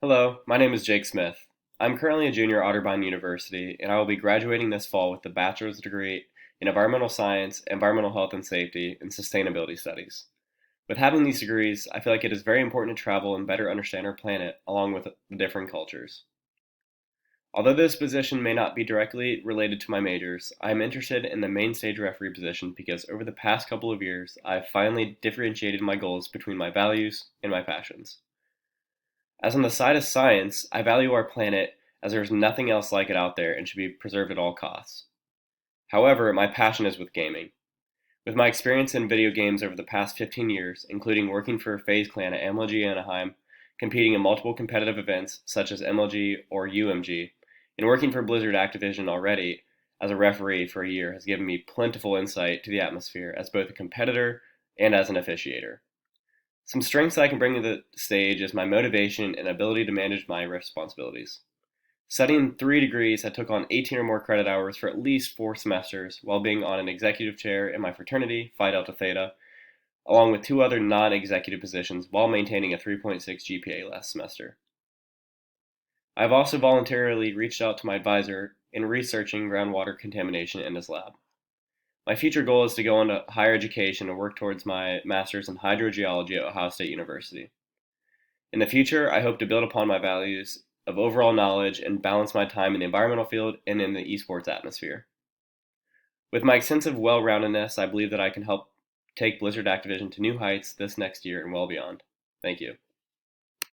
Hello, my name is Jake Smith. I'm currently a junior at Otterbein University, and I will be graduating this fall with a bachelor's degree in environmental science, environmental health and safety, and sustainability studies. With having these degrees, I feel like it is very important to travel and better understand our planet along with the different cultures. Although this position may not be directly related to my majors, I am interested in the main stage referee position because over the past couple of years, I've finally differentiated my goals between my values and my passions. As on the side of science, I value our planet as there is nothing else like it out there and should be preserved at all costs. However, my passion is with gaming. With my experience in video games over the past 15 years, including working for FaZe Clan at MLG Anaheim, competing in multiple competitive events such as MLG or UMG, and working for Blizzard Activision already as a referee for a year has given me plentiful insight to the atmosphere as both a competitor and as an officiator. Some strengths I can bring to the stage is my motivation and ability to manage my responsibilities. Studying 3 degrees, I took on 18 or more credit hours for at least 4 semesters while being on an executive chair in my fraternity, Phi Delta Theta, along with 2 other non executive positions while maintaining a 3.6 GPA last semester. I have also voluntarily reached out to my advisor in researching groundwater contamination in his lab. My future goal is to go into higher education and work towards my master's in hydrogeology at Ohio State University. In the future, I hope to build upon my values of overall knowledge and balance my time in the environmental field and in the esports atmosphere. With my extensive well roundedness, I believe that I can help take Blizzard Activision to new heights this next year and well beyond. Thank you.